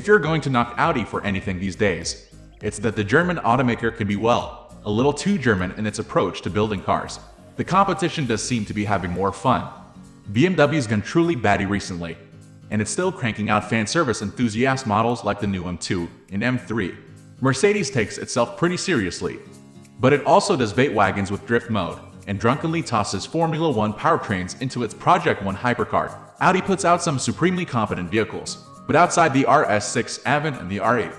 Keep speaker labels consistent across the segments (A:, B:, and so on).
A: you're going to knock Audi for anything these days, it's that the German automaker can be, well, a little too German in its approach to building cars. The competition does seem to be having more fun. BMW's gone truly batty recently, and it's still cranking out fan service enthusiast models like the new M2 and M3. Mercedes takes itself pretty seriously, but it also does bait wagons with drift mode, and drunkenly tosses Formula 1 powertrains into its Project 1 hypercar. Audi puts out some supremely competent vehicles, but outside the RS6 Avant and the R8,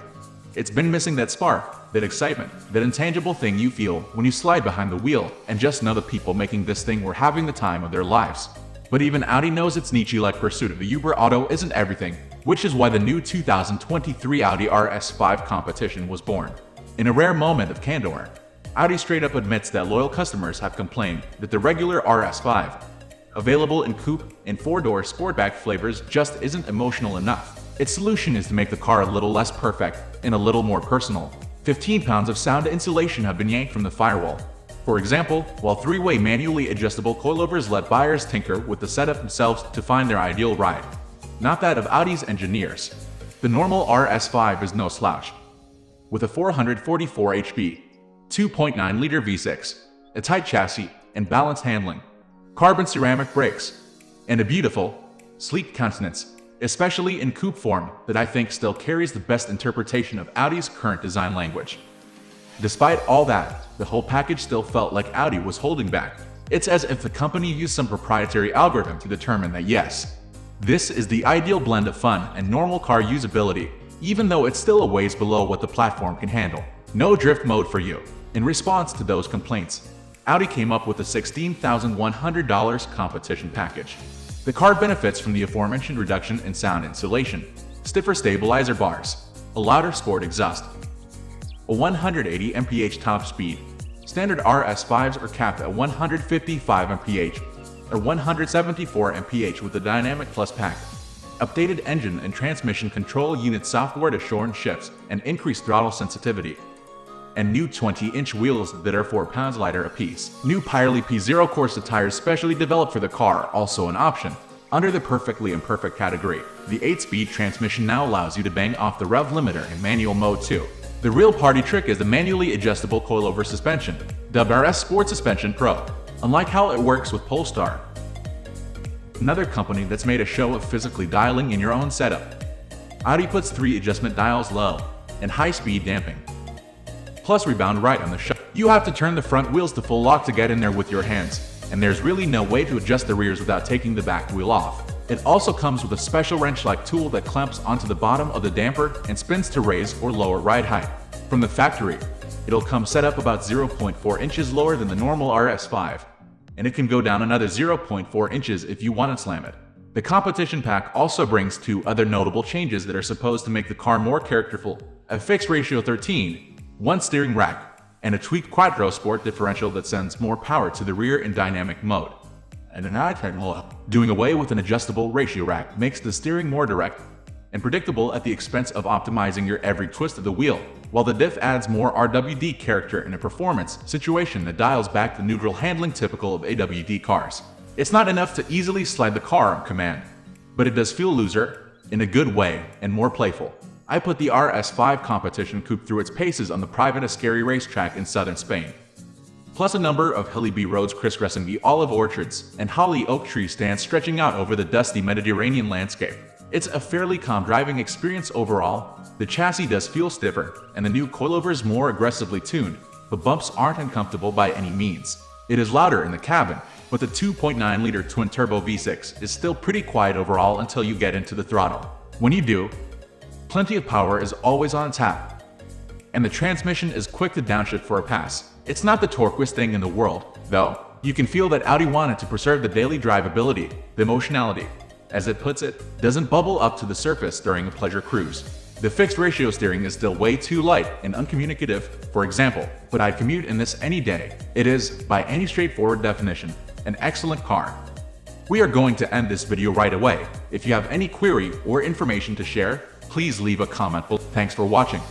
A: it's been missing that spark, that excitement, that intangible thing you feel when you slide behind the wheel and just know the people making this thing were having the time of their lives. But even Audi knows its Nietzsche-like pursuit of the Uber Auto isn't everything, which is why the new 2023 Audi RS5 Competition was born. In a rare moment of candor, Audi straight up admits that loyal customers have complained that the regular RS5, available in coupe and four-door sportback flavors, just isn't emotional enough. Its solution is to make the car a little less perfect and a little more personal. 15 pounds of sound insulation have been yanked from the firewall. For example, while three-way manually adjustable coilovers let buyers tinker with the setup themselves to find their ideal ride, not that of Audi's engineers. The normal RS5 is no slouch. With a 444 HP, 2.9-liter V6, a tight chassis, and balanced handling, carbon ceramic brakes, and a beautiful, sleek countenance, especially in coupe form, that I think still carries the best interpretation of Audi's current design language. Despite all that, the whole package still felt like Audi was holding back. It's as if the company used some proprietary algorithm to determine that yes, this is the ideal blend of fun and normal car usability, even though it's still a ways below what the platform can handle. No drift mode for you. In response to those complaints, Audi came up with a $16,100 competition package. The car benefits from the aforementioned reduction in sound insulation, stiffer stabilizer bars, a louder sport exhaust, a 180 mph top speed. Standard RS5s are capped at 155 mph, or 174 mph with the Dynamic Plus pack. Updated engine and transmission control unit software to shorten shifts and increase throttle sensitivity. And new 20-inch wheels that are 4 pounds lighter apiece. New Pirelli P0 Corsa tires specially developed for the car, also an option. Under the perfectly imperfect category, the 8-speed transmission now allows you to bang off the rev limiter in manual mode too. The real party trick is the manually adjustable Coilover suspension, dubbed RS Sport Suspension Pro. Unlike how it works with Polestar, another company that's made a show of physically dialing in your own setup, Audi puts 3 adjustment dials low and high-speed damping, plus rebound right on the shock. You have to turn the front wheels to full lock to get in there with your hands, and there's really no way to adjust the rears without taking the back wheel off. It also comes with a special wrench-like tool that clamps onto the bottom of the damper and spins to raise or lower ride height. From the factory, it'll come set up about 0.4 inches lower than the normal RS5, and it can go down another 0.4 inches if you want to slam it. The competition pack also brings 2 other notable changes that are supposed to make the car more characterful: a fixed ratio 13, 1 steering rack, and a tweaked Quattro Sport differential that sends more power to the rear in dynamic mode. And an Untitled. Doing away with an adjustable ratio rack makes the steering more direct and predictable at the expense of optimizing your every twist of the wheel, while the diff adds more RWD character in a performance situation that dials back the neutral handling typical of AWD cars. It's not enough to easily slide the car on command, but it does feel looser, in a good way, and more playful. I put the RS5 Competition coupe through its paces on the private Ascari racetrack in southern Spain, plus a number of hilly B roads crisscrossing the olive orchards and holly oak tree stands stretching out over the dusty Mediterranean landscape. It's a fairly calm driving experience overall. The chassis does feel stiffer, and the new Coilovers more aggressively tuned, but bumps aren't uncomfortable by any means. It is louder in the cabin, but the 2.9-liter twin-turbo V6 is still pretty quiet overall until you get into the throttle. When you do, plenty of power is always on tap, and the transmission is quick to downshift for a pass. It's not the torquiest thing in the world, though. You can feel that Audi wanted to preserve the daily drivability. The emotionality, as it puts it, doesn't bubble up to the surface during a pleasure cruise. The fixed ratio steering is still way too light and uncommunicative, for example, but I'd commute in this any day. It is, by any straightforward definition, an excellent car. We are going to end this video right away. If you have any query or information to share, please leave a comment below. Thanks for watching.